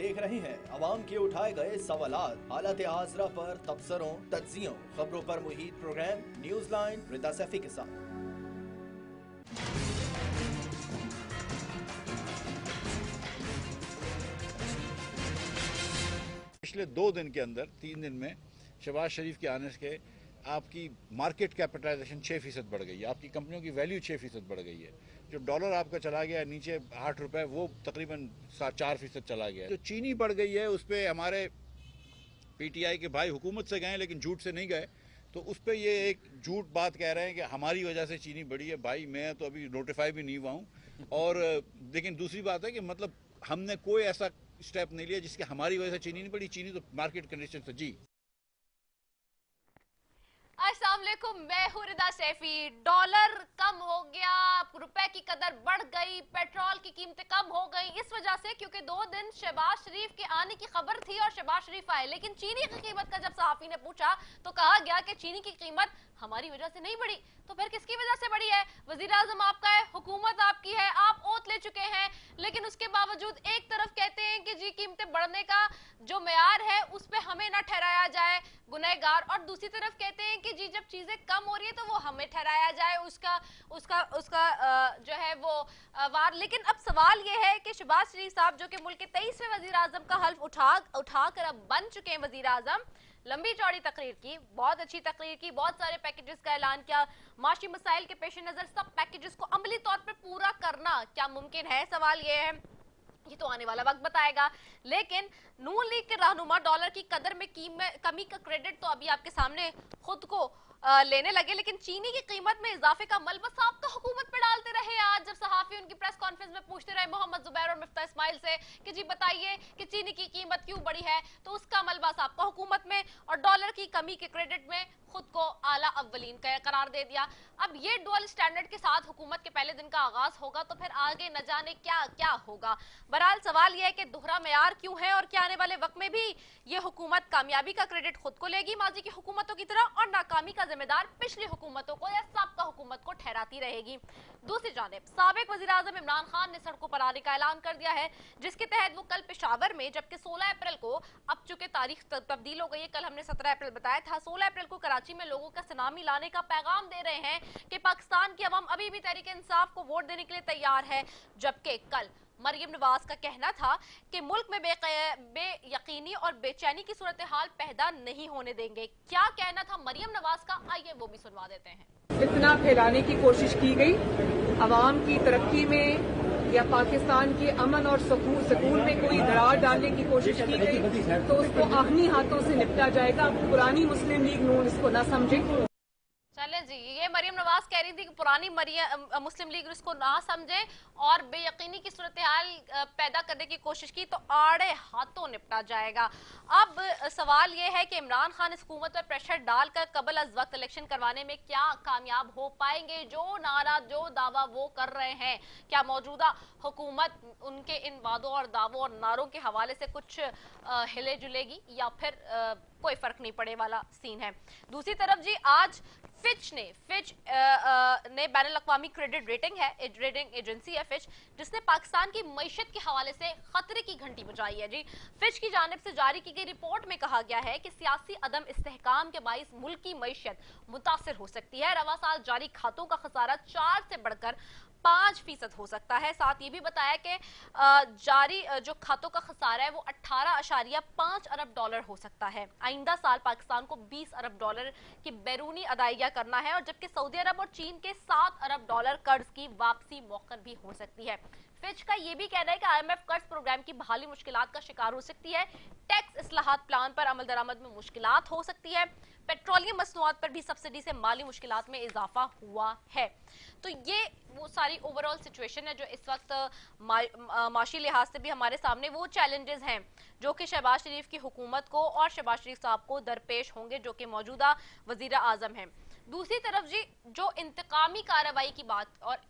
देख रहे हैं अवाम के उठाए गए सवालात, हालत आसरा पर तबसरों, तज्जियों, खबरों पर मुहित प्रोग्राम न्यूज लाइन रिदा सैफी के साथ। पिछले 2 दिन के अंदर 3 दिन में शहबाज शरीफ के आने से आपकी मार्केट कैपिटलाइजेशन 6% बढ़ गई है, आपकी कंपनियों की वैल्यू 6% बढ़ गई है। जो डॉलर आपका चला गया नीचे 8 रुपए, वो तकरीबन 4% चला गया है। जो चीनी बढ़ गई है उस पर हमारे पीटीआई के भाई हुकूमत से गए लेकिन झूठ से नहीं गए, तो उस पर ये एक झूठ बात कह रहे हैं कि हमारी वजह से चीनी बढ़ी है। भाई मैं तो अभी नोटिफाई भी नहीं हुआ हूँ। और लेकिन दूसरी बात है कि मतलब हमने कोई ऐसा स्टेप नहीं लिया जिसके हमारी वजह से चीनी नहीं बढ़ी। चीनी तो मार्केट कंडीशन से जी। अस्सलाम वालेकुम, मैं हूं रिदा सैफी। डॉलर कम हो गया, रुपए की कदर बढ़ गई, पेट्रोल की कीमतें कम हो गई इस वजह से क्योंकि 2 दिन शहबाज शरीफ के आने की खबर थी और शहबाज शरीफ आए। लेकिन चीनी की कीमत का जब सहाफी ने पूछा तो कहा गया कि चीनी की कीमत हमारी वजह से नहीं बढ़ी। तो फिर किसकी वजह से बढ़ी है? वजीर आजम आपका है, हुकूमत आपकी है, आप ओथ ले चुके हैं, लेकिन उसके बावजूद एक तरफ कहते हैं कि जी कीमतें बढ़ने का जो मेयार है उस पर हमें ना ठहराया जाए गुनहगार, और दूसरी तरफ कहते हैं कि जी जब चीजें कम हो रही है तो वो हमें ठहराया जाए उसका उसका उसका जो है वो वार। लेकिन अब सवाल ये है कि शहबाज शरीफ साहब जो कि मुल्क के 23वें वजीर आजम का हल्फ उठा कर अब बन चुके हैं वजीर आजम, लंबी चौड़ी तकरीर की, बहुत अच्छी तकरीर की, बहुत सारे पैकेजेस का ऐलान किया, माशी मसाइल के पेश नजर सब पैकेजेस को अमली तौर पर पूरा करना क्या मुमकिन है? सवाल ये है, ये तो आने वाला वक्त बताएगा। लेकिन नून लीग के रहनुमा डॉलर की कदर में कमी का क्रेडिट तो अभी आपके सामने खुद को लेने लगे, लेकिन चीनी की कीमत में इजाफे का मलबा साहब तो हुकूमत पे डालते रहे। आज जब सहाफी उनकी प्रेस कॉन्फ्रेंस में पूछते रहे मोहम्मद जुबैर और मिफ्ता इस्माइल से कि जी बताइए कि चीनी की कीमत क्यों बढ़ी है, तो उसका मलबा साहब का हुकूमत में और डॉलर की कमी के क्रेडिट में खुद को आला अव्वलीन का करार दे दिया। अब ये डुअल स्टैंडर्ड के साथ हुकूमत के पहले दिन का आगाज होगा तो फिर आगे न जाने क्या क्या होगा। बहरहाल सवाल यह है कि दोहरा मेयार क्यों है और क्या आने वाले वक्त में भी ये हुकूमत कामयाबी का क्रेडिट खुद को लेगी माजी की हुकूमतों की तरह, और नाकामी का जिम्मेदार पिछली हुकूमतों को या सबका हुकूमत को ठहराती रहेगी। दूसरी जानिब साबिक वजीर आजम इमरान खान ने सड़कों पर आने का ऐलान कर दिया है, जिसके तहत वो कल पेशावर में, जबकि 16 अप्रैल को, अब चूंकि तारीख तब्दील हो गई है, कल हमने 17 अप्रैल बताया था, 16 अप्रैल को कराची में लोगों का सुनामी लाने का पैगाम दे रहे हैं कि पाकिस्तान की अवाम अभी भी तहरीक इंसाफ को वोट देने के लिए तैयार है। जबकि कल मरियम नवाज का कहना था कि मुल्क में बेयकीनी और बेचैनी की सूरत हाल पैदा नहीं होने देंगे। क्या कहना था मरियम नवाज का, आइए वो भी सुनवा देते हैं। इतना फैलाने की कोशिश की गई, अवाम की तरक्की में या पाकिस्तान के अमन और सुकून में कोई दरार डालने की कोशिश की गई तो उसको आहनी हाथों से निपटा जाएगा। पुरानी मुस्लिम लीग नून इसको न समझे। चले जी, ये मरियम नवाज कह रही थी कि पुरानी मुस्लिम लीग इसको ना समझे और बेयकीनी की सूरत हाल पैदा करने की कोशिश की तो आड़े हाथों निपटा जाएगा। अब सवाल ये है कि इमरान खान इस हुकूमत पर प्रेशर डालकर कबल अज वक्त इलेक्शन करवाने में क्या कामयाब हो पाएंगे? जो नारा जो दावा वो कर रहे हैं, क्या मौजूदा हुकूमत उनके इन वादों और दावों और नारों के हवाले से कुछ हिले जुलेगी या फिर कोई फर्क नहीं पड़े वाला सीन है? दूसरी तरफ जी आज फिच ने बैनुल अक़वामी क्रेडिट रेटिंग एजेंसी है फिच, जिसने पाकिस्तान की मईशत के हवाले से खतरे की घंटी बजाई है जी। फिच की जानिब से जारी की गई रिपोर्ट में कहा गया है कि सियासी अदम इस्तेहकाम के बाइस मुल्क की मईशत मुतासिर हो सकती है। रवा साल जारी खातों का खसारा 4 से बढ़कर 5% हो सकता है। साथ ये भी बताया कि जारी जो खातों का खसारा है वो 18.5 अरब डॉलर हो सकता है। आइंदा साल पाकिस्तान को 20 अरब डॉलर की बैरूनी अदायगियां करना है, और जबकि सऊदी अरब और चीन के 7 अरब डॉलर कर्ज की वापसी मौखर भी हो सकती है। फिच का ये भी कहना है कि IMF कर्ज प्रोग्राम की बहाली मुश्किलात का शिकार हो सकती है। टैक्स इस्लाहात प्लान पर अमल दरामद में मुश्किलात हो सकती है। पेट्रोलियम मसनूआत पर भी सब्सिडी से माली मुश्किलात में इजाफा हुआ है। तो ये वो सारी ओवरऑल सिचुएशन है जो इस वक्त माशी लिहाज से भी हमारे सामने वो चैलेंजेस हैं जो कि शहबाज शरीफ की हुकूमत को और शहबाज शरीफ साहब को दरपेश होंगे, जो कि मौजूदा वजीर आजम हैं। दूसरी तरफ जी जो इंतकामी कार्रवाई की बात और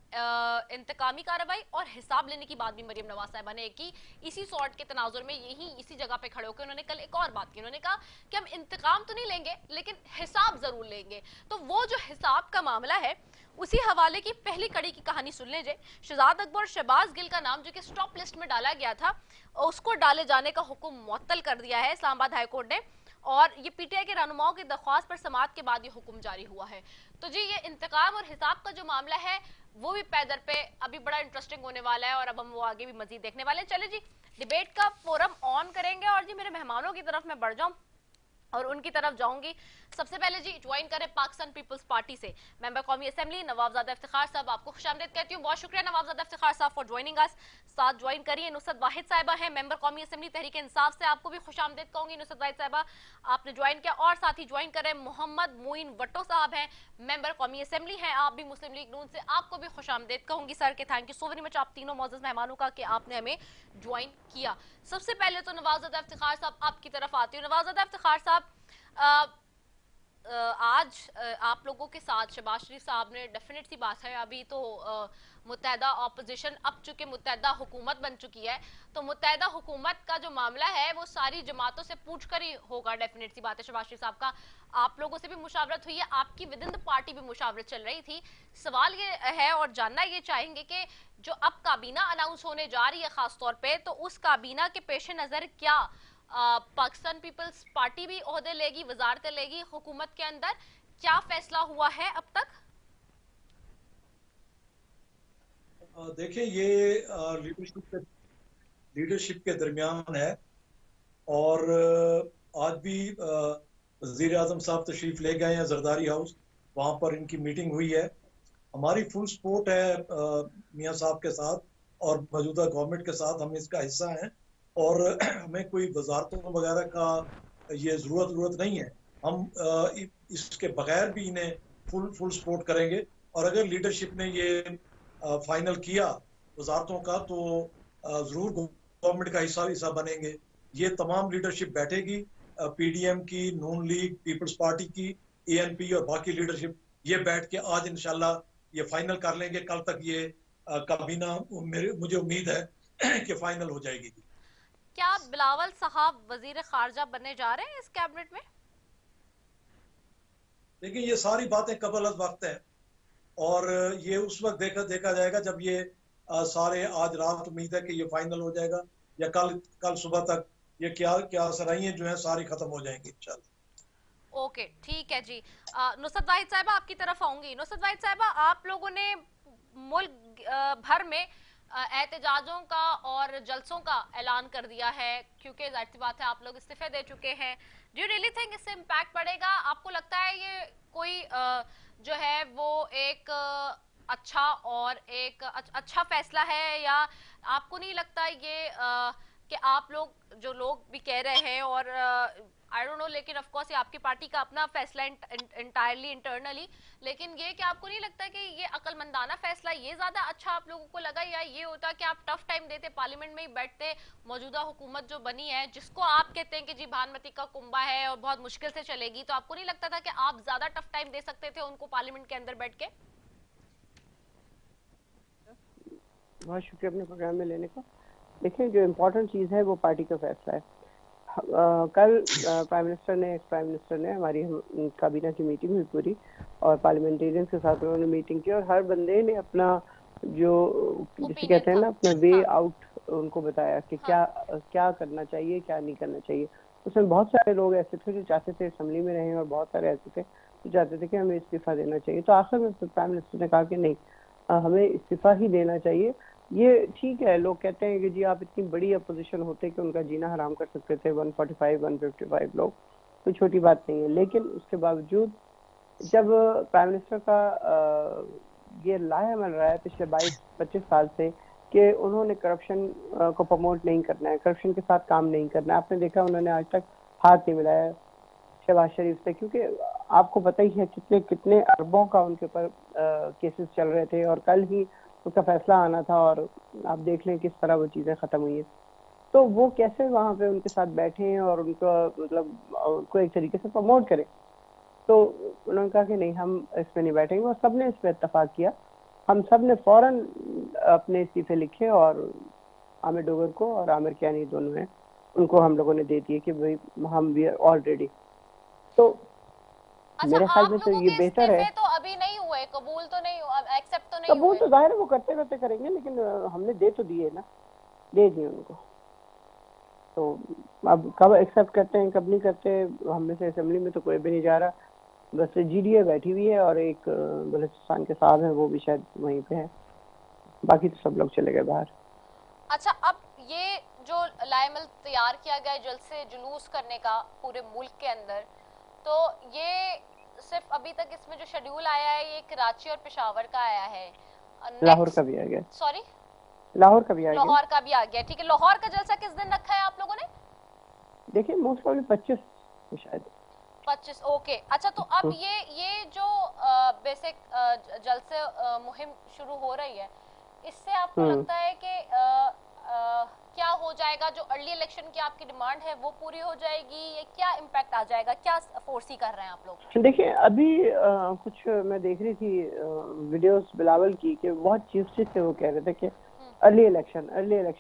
इंतकामी कार्रवाई और हिसाब लेने की बात भी मरियम नवाज साहिबा ने की, इसी सॉर्ट के तनाजुर में यही इसी जगह पे खड़े होकर उन्होंने कल एक और बात की। उन्होंने कहा कि हम इंतकाम तो नहीं लेंगे लेकिन हिसाब जरूर लेंगे। तो वो जो हिसाब का मामला है उसी हवाले की पहली कड़ी की कहानी सुन लीजिए। शहजाद अकबर और शहबाज गिल का नाम जो कि स्टॉप लिस्ट में डाला गया था, उसको डाले जाने का हुक्म मुअत्तल कर दिया है इस्लामाबाद हाई कोर्ट ने, और ये पीटीआई के रहनुमाओं की दरख्वास्त पर समाअत के बाद ये हुक्म जारी हुआ है। तो जी ये इंतकाम और हिसाब का जो मामला है वो भी पैदर पे अभी बड़ा इंटरेस्टिंग होने वाला है, और अब हम वो आगे भी मजीद देखने वाले हैं। चले जी डिबेट का फोरम ऑन करेंगे, और जी मेरे मेहमानों की तरफ मैं बढ़ जाऊं और उनकी तरफ जाऊंगी। सबसे पहले जी ज्वाइन करें पाकिस्तान पीपल्स पार्टी से मेंबर कौमी असेंबली नवाबजादा इफ्तिखार साहब, आपको खुशामदीद कहती हूँ। बहुत शुक्रिया नवाबजादा इफ्तिखार साहब फॉर ज्वाइनिंग अस। साथ ज्वाइन करिए नुसरत वाहिद साहिबा हैं मेंबर कौमी असेंबली तहरीक इंसाफ से, आपको भी खुशामदीद कहूंगी नुसरत वाहिद साहिबा, आपने ज्वाइन किया। और साथ ही ज्वाइन करें मोहम्मद मोइन भट्टो साहब हैं मेंबर कौमी असेंबली हैं, आप भी मुस्लिम लीग नून से, आपको भी खुशामदीद कहूंगी सर के thank you so very much आप तीनों मौजूद मेहमानों का कि आपने हमें ज्वाइन किया। सबसे पहले तो नवाबजादा इफ्तिखार साहब आपकी तरफ आती हूँ। नवाबजादा इफ्तिखार साहब आज आप लोगों के साथ शहबाज शरीफ साहब ने, डेफिनेट सी बात है अभी तो मुत्तहदा ऑपोजिशन अब चूंकि मुत्तहदा हुकूमत बन चुकी है, तो मुत्तहदा हुकूमत का जो मामला है वो सारी जमातों से पूछ कर ही होगा, डेफिनेट सी बात है। शहबाज शरीफ साहब का आप लोगों से भी मुशावरत हुई है, आपकी विद इन द पार्टी भी मुशावरत चल रही थी। सवाल ये है और जानना ये चाहेंगे कि जो अब काबीना अनाउंस होने जा रही है खासतौर पर, तो उस काबीना के पेश नज़र क्या पाकिस्तान पीपल्स पार्टी भी ओहदे लेगी, वजारतें लेगी हुकूमत के अंदर, क्या फैसला हुआ है अब तक? देखिए ये लीडरशिप के दरमियान है, और आज भी वज़ीर आज़म साहब तशरीफ ले गए हैं जरदारी हाउस, वहाँ पर इनकी मीटिंग हुई है। हमारी फुल सपोर्ट है मियाँ साहब के साथ और मौजूदा गवर्नमेंट के साथ, हम इसका हिस्सा हैं, और हमें कोई वजारतों वगैरह का ये ज़रूरत नहीं है। हम इसके बगैर भी इन्हें फुल सपोर्ट करेंगे, और अगर लीडरशिप ने ये फाइनल किया वजारतों का तो ज़रूर गवर्नमेंट का हिस्सा बनेंगे। ये तमाम लीडरशिप बैठेगी, पीडीएम की, नून लीग, पीपल्स पार्टी की, एएनपी और बाकी लीडरशिप, ये बैठ के आज इंशाल्लाह ये फाइनल कर लेंगे। कल तक ये काबीना मुझे उम्मीद है कि फाइनल हो जाएगी। क्या बिलावल साहब वजीर खारजा बनने जा रहे हैं इस कैबिनेट में? देखिए ये सारी बातें कबल अज़ वक्त है, और ये उस वक्त देखा जाएगा जब ये सारे, आज रात उम्मीद है कि ये फाइनल हो जाएगा, या कल सुबह तक ये क्या सराइयां जो है सारी खत्म हो जाएंगी इंशाल्लाह। ओके ठीक है जी। नुसरत वाहिद साहिबा आपकी तरफ आऊंगी। नुसरत वाहिद साहिबा, आप लोगों ने मुल्क भर में एहतजाजों का और जलसों का ऐलान कर दिया है, क्योंकि जाहिर सी बात है आप लोग इस्तीफे दे चुके हैं। डू यू रियली थिंक इससे इम्पैक्ट पड़ेगा? आपको लगता है ये कोई जो है वो एक अच्छा और एक अच्छा फैसला है, या आपको नहीं लगता ये कि आप लोग जो लोग भी कह रहे हैं, और आई डोंट नो, लेकिन ऑफ कोर्स ये आपकी पार्टी का अपना फैसला इंटायरली इंटरनली, लेकिन ये कि आपको नहीं लगता कि ये अकलमंदाना फैसला ये ज्यादा अच्छा आप लोगों को लगा, या ये होता कि आप टफ टाइम देते, पार्लियामेंट में ही बैठते, मौजूदा हुकूमत जो बनी है जिसको आप कहते हैं कि जी भानुमती का कुंबा है और बहुत मुश्किल से चलेगी, तो आपको नहीं लगता था कि आप ज्यादा टफ टाइम दे सकते थे उनको पार्लियामेंट के अंदर बैठ के? बहुत शुक्रिया अपने प्रोग्राम में लेने का। देखिए जो इम्पोर्टेंट चीज़ है वो पार्टी का फैसला है। कल प्राइम मिनिस्टर ने हमारी काबीना की मीटिंग हुई पूरी, और पार्लियामेंटेरियंस के साथ उन्होंने मीटिंग की, और हर बंदे ने अपना जो जिसे कहते हैं ना अपना वे आउट उनको बताया कि क्या करना चाहिए, क्या नहीं करना चाहिए। उसमें बहुत सारे लोग ऐसे थे जो चाहते थे असेंबली में रहें, और बहुत सारे ऐसे थे जो चाहते थे कि हमें इस्तीफा देना चाहिए। तो आखिर में प्राइम मिनिस्टर ने कहा कि नहीं, हमें इस्तीफा ही देना चाहिए। ये ठीक है, लोग कहते हैं कि जी आप इतनी बड़ी अपोजिशन होते कि उनका जीना हराम कर सकते थे 145-155 लोग, कोई छोटी बात नहीं है। लेकिन उसके बावजूद जब प्राइम मिनिस्टर का ये लाहेमल रहा है पिछले 22-25 साल से कि उन्होंने करप्शन को प्रमोट नहीं करना है, करप्शन के साथ काम नहीं करना है, आपने देखा उन्होंने आज तक हाथ नहीं मिलाया शहबाज शरीफ से, क्योंकि आपको पता ही है कितने अरबों का उनके ऊपर केसेस चल रहे थे, और कल ही उसका फैसला आना था, और आप देख लें किस तरह वो चीज़ें ख़त्म हुई हैं। तो वो कैसे वहाँ पे उनके साथ बैठे हैं और उनको मतलब उनको एक तरीके से प्रमोट करें। तो उन्होंने कहा कि नहीं, हम इसमें नहीं बैठेंगे, और सब ने इस पर इत्तफाक किया। हम सब ने फ़ौरन अपने इस्तीफे लिखे, और आमिर डोगर को और आमिर कियानी दोनों हैं, उनको हम लोगों ने दे दिए कि भाई हम वी आर ऑलरेडी। तो अच्छा, मेरे ख्याल में तो ये बेहतर है। तो अभी नहीं हुए, कबूल तो नहीं हुआ, नहीं वो हुए। तो जाहिर है वो करते करते करेंगे, लेकिन हमने दे तो दिए ना, दे दिए उनको। तो अब कब एक्सेप्ट करते हैं कब नहीं करते, हम में से असेंबली में तो कोई भी नहीं जा रहा, बस GDA बैठी हुई है और एक बलूचिस्तान के साहब हैं वो भी शायद वहीं पे है, बाकी तो सब लोग चले गए बाहर। अच्छा, अब ये जो लाएमल तैयार किया गया है जल्द से जुलूस करने का पूरे मुल्क के अंदर, तो ये सिर्फ अभी तक इसमें जो शेड्यूल आया है ये कराची और पेशावर का आया है, लाहौर का भी आ गया, सॉरी लाहौर का भी आ गया, लाहौर का भी आ गया। ठीक है, लाहौर का जलसा किस दिन रखा है आप लोगों ने? देखिए मोस्ट प्रॉब्ली 25 शायद 25। ओके, अच्छा, तो अब ये जो बेसिक जलसे मुहिम शुरू हो रही है, इससे आपको लगता है कि क्या हो जाएगा, जो अर्ली इलेक्शन की आपकी डिमांड है वो पूरी हो जाएगी, या क्या इम्पैक्ट आ जाएगा, क्या फोर्सी कर रहे हैं आप लोग? देखिए अभी कुछ मैं देख रही थी वीडियोस बिलावल की कि बहुत चीफ से वो कह रहे थे कि अर्ली इलेक्शन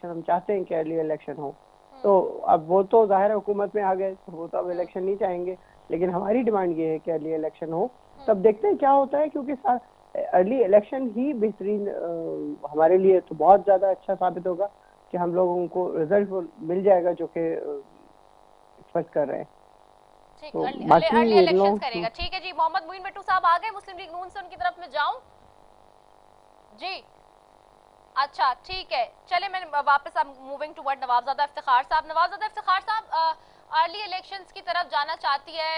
हम चाहते हैं कि अर्ली इलेक्शन हो। तो अब वो तो जाहिर है हुकूमत में आ गए, तो वो तो अब इलेक्शन नहीं चाहेंगे, लेकिन हमारी डिमांड ये है कि अर्ली इलेक्शन हो। तब देखते हैं क्या होता है, क्योंकि अर्ली इलेक्शन ही बेहतरीन हमारे लिए तो बहुत ज्यादा अच्छा साबित होगा कि हम लोगों को रिजल्ट मिल जाएगा जो कि एक्सपेक्ट कर रहे हैं। ठीक, तो अर्ली इलेक्शन करेगा। ठीक है जी, मोहम्मद मोइन भट्टू साहब आ गए मुस्लिम लीग नून से, उनकी तरफ में जाऊं जी? अच्छा ठीक है, चले मैं वापस अब मूविंग टुवर्ड नवाबजादा इफ्तिखार साहब। नवाबजादा इफ्तिखार साहब, अर्ली इलेक्शंस की तरफ जाना चाहती है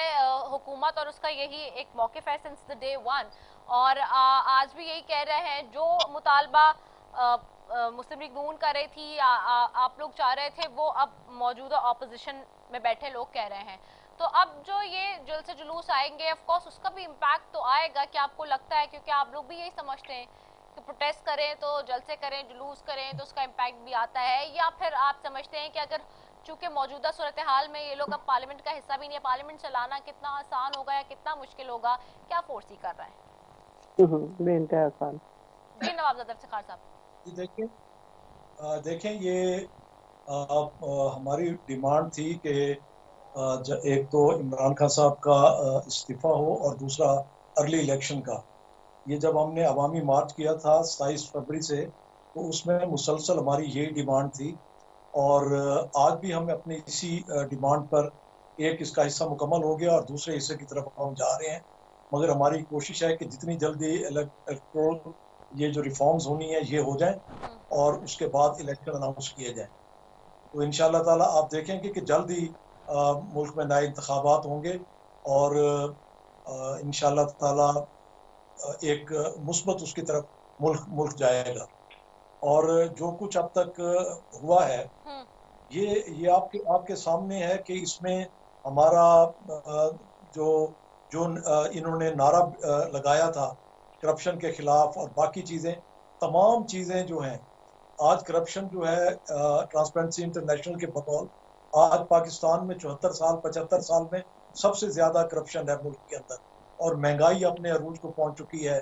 हुकूमत और उसका यही एक मौक़िफ़ है सिंस द डे वन, और आज भी यही कह रहे हैं जो मुतालबा मुस्लिम लीग नून कर रही थी, आप लोग चाह रहे थे, वो अब मौजूदा ऑपोजिशन में बैठे लोग कह रहे हैं। तो अब जो ये जल्द से जुलूस आएंगे, ऑफ कोर्स उसका भी इम्पैक्ट तो आएगा, क्या आपको लगता है? क्योंकि आप लोग भी यही समझते हैं कि प्रोटेस्ट करें तो जलसे करें, जुलूस करें तो उसका इम्पैक्ट भी आता है, या फिर आप समझते हैं कि अगर चूंकि मौजूदा सूरत हाल में ये लोग अब पार्लियामेंट का हिस्सा भी नहीं है, पार्लियामेंट चलाना कितना आसान होगा या कितना मुश्किल होगा, क्या फोर्सी कर रहे हैं? बेइंतहा आसान जी नवाबजादा इफ्तिखार साहब। देखें ये हमारी डिमांड थी कि एक तो इमरान खान साहब का इस्तीफा हो और दूसरा अर्ली इलेक्शन का। ये जब हमने अवामी मार्च किया था 27 फरवरी से, तो उसमें मुसलसल हमारी यही डिमांड थी, और आज भी हम अपनी इसी डिमांड पर एक इसका हिस्सा मुकम्मल हो गया और दूसरे हिस्से की तरफ हम जा रहे हैं। मगर हमारी कोशिश है कि जितनी जल्दी इलेक्टोरल ये जो रिफॉर्म्स होनी है ये हो जाए और उसके बाद इलेक्शन अनाउंस किए जाए। तो इंशाअल्लाह ताला आप देखेंगे कि जल्द ही मुल्क में नए इंतखाबात होंगे और इंशाअल्लाह ताला एक मुस्बत उसकी तरफ मुल्क जाएगा। और जो कुछ अब तक हुआ है ये आपके सामने है कि इसमें हमारा जो इन्होंने नारा लगाया था करप्शन के खिलाफ और बाकी चीज़ें, तमाम चीज़ें जो हैं, आज करप्शन जो है ट्रांसपेरेंसी इंटरनेशनल के बतौर आज पाकिस्तान में 75 साल में सबसे ज़्यादा करप्शन है मुल्क के अंदर, और महंगाई अपने अरूज को पहुंच चुकी है,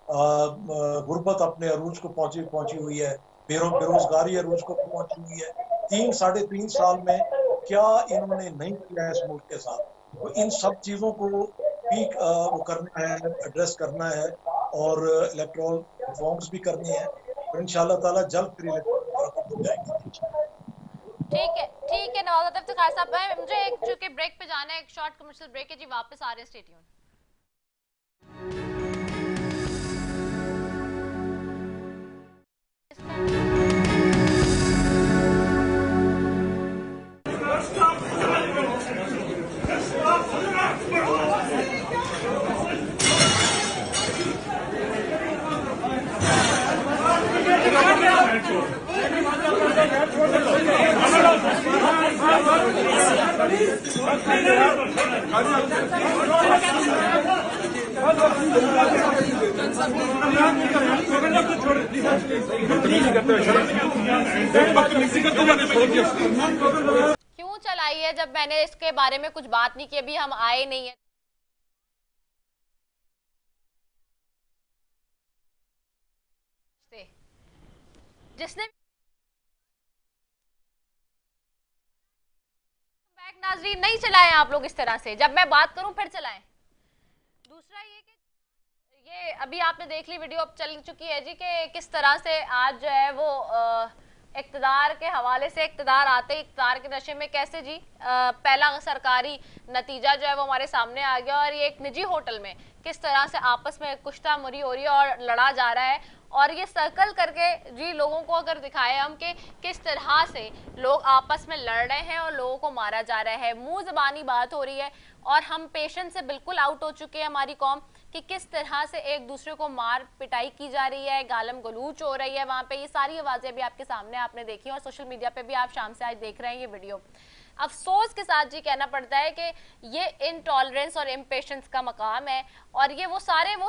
गुर्बत अपने अरूज को पहुंची हुई है, बेरोजगारी अरूज को पहुंची हुई है। 3-3.5 साल में क्या इन्होंने नहीं किया है इस मुल्क के साथ। तो इन सब चीज़ों को भी वो करना है, एड्रेस करना है और इलेक्ट्रल रिफॉर्म्स भी करनी है, और इंशाअल्लाह ताला जल्द फिर इलेक्शन हो जाएंगे। ठीक है नवाबजादा इफ्तिखार साहब, मुझे एक चूंकि ब्रेक पे जाना है, एक शॉर्ट कमर्शियल ब्रेक है जी, वापस आ रहे हैं, स्टे ट्यून्ड। क्यों चलाई है जब मैंने इसके बारे में कुछ बात नहीं की, अभी हम आए नहीं है। जिसने नाज़रीन नहीं चलाएं आप लोग इस तरह से, जब मैं बात करूं फिर चलाएं। दूसरा ये कि ये अभी आपने देख ली वीडियो, अब चल चुकी है जी कि किस तरह से आज जो है वो इक़्तिदार के हवाले से, इक़्तिदार आते ही इक़्तिदार के नशे में कैसे जी पहला सरकारी नतीजा जो है वो हमारे सामने आ गया, और ये एक निजी होटल में किस तरह से आपस में कुश्ता मुरी हो रही है और लड़ा जा रहा है। और ये सर्कल करके जी लोगों को अगर दिखाए हम कि किस तरह से लोग आपस में लड़ रहे हैं और लोगों को मारा जा रहा है, मुंह ज़बानी बात हो रही है, और हम पेशेंस से बिल्कुल आउट हो चुके हैं हमारी कौम कि किस तरह से एक दूसरे को मार पिटाई की जा रही है, गालम गलूच हो रही है वहाँ पे। ये सारी आवाज़ें भी आपके सामने आपने देखी और सोशल मीडिया पे भी आप शाम से आज देख रहे हैं ये वीडियो। अफसोस के साथ जी कहना पड़ता है कि ये इनटॉलरेंस और इम्पेशेंस का मकाम है, और ये वो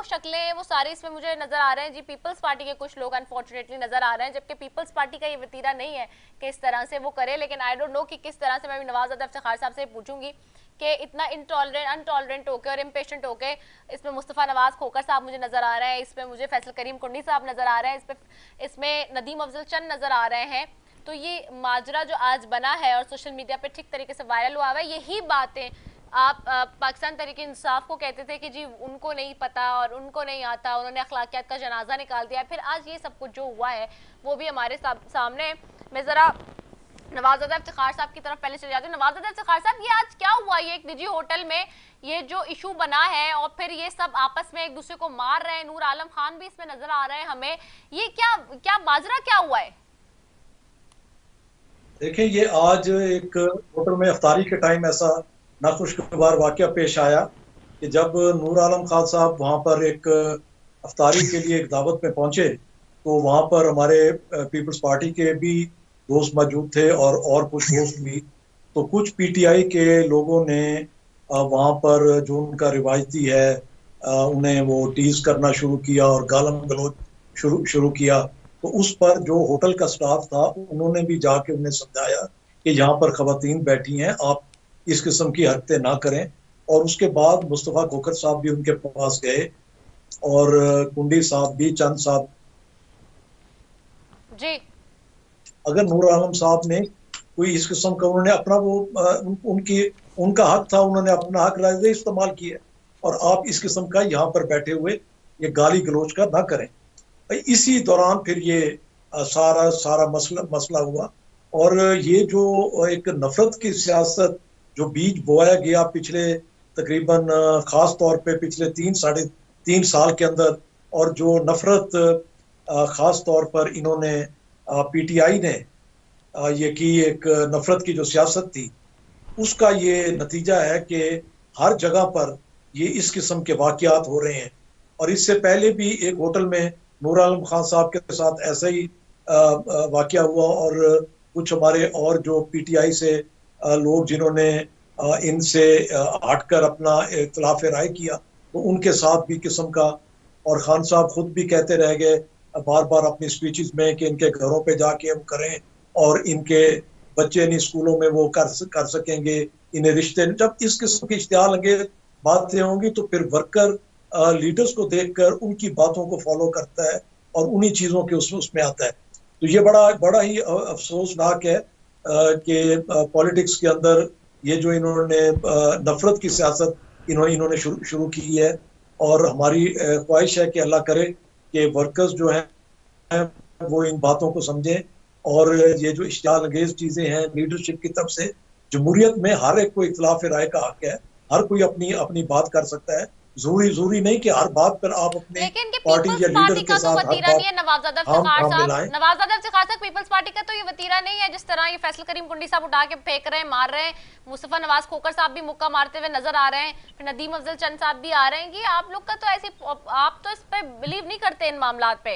शक्लें हैं, वो सारे इसमें मुझे नजर आ रहे हैं जी। पीपल्स पार्टी के कुछ लोग अनफॉर्चुनेटली नजर आ रहे हैं, जबकि पीपल्स पार्टी का ये वतीरा नहीं है कि इस तरह से वो करे, लेकिन आई डोंट नो कि किस तरह से। मैं भी नवाज़ इफ्तिखार साहब से पूछूंगी कि इतना अनटॉलरेंट होके और इम्पेशेंट होके, इसमें मुस्तफ़ा नवाज खोकर साहब मुझे नजर आ रहे हैं, इसमें मुझे फैसल करीम कुंडी साहब नजर आ रहे हैं, इसमें नदीम अफजल चंद नजर आ रहे हैं। तो ये माजरा जो आज बना है और सोशल मीडिया पे ठीक तरीके से वायरल हुआ है, यही बातें आप पाकिस्तान तहरीक इंसाफ को कहते थे कि जी उनको नहीं पता और उनको नहीं आता, उन्होंने अखलाकियात का जनाजा निकाल दिया। फिर आज ये सब कुछ जो हुआ है वो भी हमारे सामने। मैं ज़रा नवाज़ इफ्तिखार साहब की तरफ पहले चले जाती हूँ। नवाज़ इफ्तिखार साहब, ये आज क्या हुआ? ये एक निजी होटल में ये जो इशू बना है और फिर ये सब आपस में एक दूसरे को मार रहे हैं, नूर आलम खान भी इसमें नजर आ रहे हैं हमें, ये क्या माजरा क्या हुआ है? देखिए, ये आज एक होटल में अफ्तारी के टाइम ऐसा नाखुशगवार वाकया पेश आया कि जब नूर आलम खान साहब वहाँ पर एक अफ्तारी के लिए एक दावत में पहुंचे, तो वहाँ पर हमारे पीपल्स पार्टी के भी दोस्त मौजूद थे और कुछ दोस्त भी। तो कुछ पीटीआई के लोगों ने वहाँ पर जो उनका रिवायती है उन्हें वो टीज करना शुरू किया और गालम गलौज शुरू किया। तो उस पर जो होटल का स्टाफ था उन्होंने भी जाके उन्हें समझाया कि यहाँ पर खवातीन बैठी हैं, आप इस किस्म की हरकतें ना करें। और उसके बाद मुस्तफ़ा खोकर साहब भी उनके पास गए और कुंडी साहब भी, चंद साहब जी। अगर नूर आलम साहब ने कोई इस किस्म का, उन्होंने अपना वो उनका हक था, उन्होंने अपना हक राइज़ इस्तेमाल किया, और आप इस किस्म का यहाँ पर बैठे हुए ये गाली गलोच का ना करें। इसी दौरान फिर ये सारा मसला हुआ। और ये जो एक नफरत की सियासत जो बीज बोया गया पिछले तकरीबन खास तौर पे पिछले 3-3.5 साल के अंदर, और जो नफरत खास तौर पर इन्होंने पीटीआई ने ये की, एक नफरत की जो सियासत थी, उसका ये नतीजा है कि हर जगह पर ये इस किस्म के वाकयात हो रहे हैं। और इससे पहले भी एक होटल में नूर आलम खान साहब के साथ ऐसा ही वाकया हुआ, और कुछ हमारे और जो पीटीआई से लोग जिन्होंने इनसे हटकर अपना इख्तिलाफ राय किया, तो उनके साथ भी किस्म का। और खान साहब खुद भी कहते रह गए बार बार अपनी स्पीचेस में कि इनके घरों पे जाके हम करें और इनके बच्चे नहीं स्कूलों में वो कर सकेंगे, इन्हें रिश्ते। जब इस किस्म की इश्तियाल अंगेज बातें होंगी तो फिर वर्कर लीडर्स को देखकर उनकी बातों को फॉलो करता है और उन्हीं चीज़ों के उसमें आता है। तो ये बड़ा ही अफसोसनाक है कि पॉलिटिक्स के अंदर ये जो इन्होंने नफरत की सियासत इन्होंने शुरू की है। और हमारी ख्वाहिश है कि अल्लाह करे कि वर्कर्स जो हैं वो इन बातों को समझें, और ये जो इश्तियाल अंगेज चीज़ें हैं लीडरशिप की तरफ से, जमहूरियत में हर एक को इख्तिलाफ राय का हक है, हर कोई अपनी बात कर सकता है। जरूरी नहीं कि हर बात पर आप अपने पार्टी या लीडर के साथ हर बात नवाज़ इफ्तिखार साहब पीपल्स पार्टी का तो ये वतीरा नहीं है जिस तरह ये फैसल करीम कुंडी साहब उठा के फेंक रहे हैं, मार रहे हैं। मुस्तफ़ा नवाज खोकर साहब भी मुक्का मारते हुए नजर आ रहे हैं, फिर नदीम अफजल चंद साहब भी आ रहे हैं। ये आप लोग का तो ऐसे, आप तो इस पे बिलीव नहीं करते इन मामलात पे।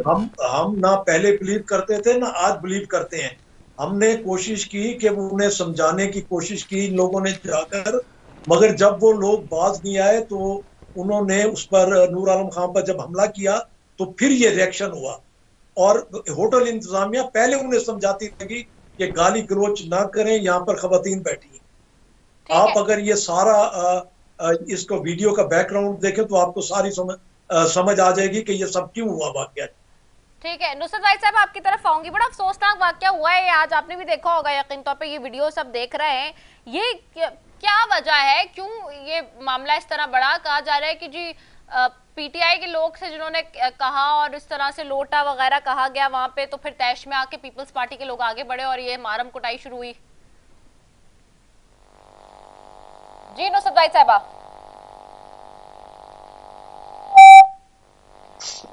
हम ना पहले बिलीव करते थे ना आज बिलीव करते हैं। हमने कोशिश की कि उन्हें समझाने की कोशिश की इन लोगों ने जाकर, मगर जब वो लोग बाज नहीं आए तो उन्होंने उस पर नूर आलम खान पर जब हमला किया तो फिर ये रिएक्शन हुआ। और होटल इंतजामिया पहले उन्हें समझाती लगी कि गाली गलोच ना करें, यहाँ पर खवातीन बैठी हैं। आप अगर ये सारा इसको वीडियो का बैकग्राउंड देखें तो आपको सारी समझ आ जाएगी कि ये सब क्यों हुआ वाकया। ठीक है, नुसरत भाई साहब आपकी तरफ आऊंगी। बड़ा अफसोसनाक वाकया हुआ है आज, आपने भी देखा होगा यकीन तौर पे, ये वीडियो सब देख रहे हैं। ये क्या वजह है, क्यों ये मामला इस तरह बड़ा? कहा जा रहा है कि जी पीटीआई के लोग थे जिन्होंने कहा और इस तरह से लोटा वगैरह कहा गया वहां पे, तो फिर तैश में आके पीपल्स पार्टी के लोग आगे बढ़े और ये मारम कुटाई शुरू हुई। जी नुसरत भाई साहबा,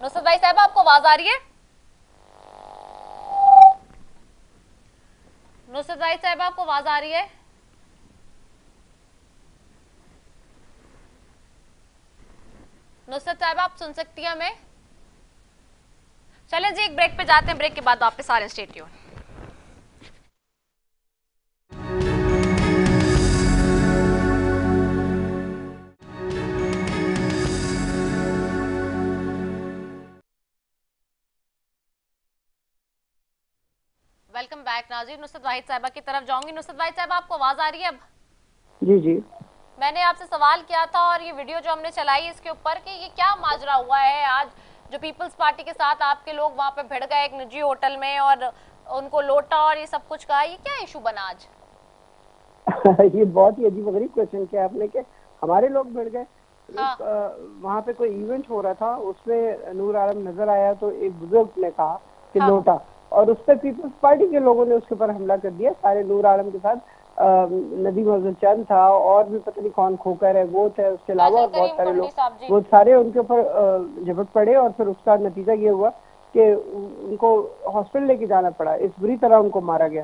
नुसरत भाई साहबा आपको आवाज आ रही है? नुसरत भाई साहबा आपको आवाज आ रही है? नुसरत साहब आप सुन सकती हैं हमें? चलें जी एक ब्रेक पे जाते हैं, ब्रेक के बाद वापस आ रहे हैं, स्टे ट्यून। वेलकम बैक नाज़रीन। नुसरत वाहिद साहिबा की तरफ जाऊंगी। नुसरत वाहिद साहिबा आपको आवाज आ रही है अब? जी जी, मैंने आपसे सवाल किया था और ये वीडियो जो हमने चलाई इसके ऊपर कि ये क्या माजरा हुआ है आज जो पीपल्स पार्टी के साथ आपके लोग वहां पे भिड़ गए एक निजी होटल में और उनको लोटा और ये सब कुछ कहा, ये क्या इशू बना आज? ये बहुत ही अजीब गरीब क्वेश्चन किया आपने कि हमारे लोग भिड़ गए। हाँ। वहाँ पे कोई इवेंट हो रहा था, उसमें नूर आलम नजर आया तो एक बुजुर्ग ने कहा कि हाँ। लोटा, और उस पर पीपल्स पार्टी के लोगों ने उसके ऊपर हमला कर दिया। सारे नूर आलम के साथ नदीम अफजल चंद था और भी पता नहीं कौन खोकर है वो थे, उसके अलावा और बहुत सारे लोग, वो सारे उनके ऊपर झपट पड़े और फिर उसका नतीजा ये हुआ कि उनको हॉस्पिटल लेके जाना पड़ा, इस बुरी तरह उनको मारा गया।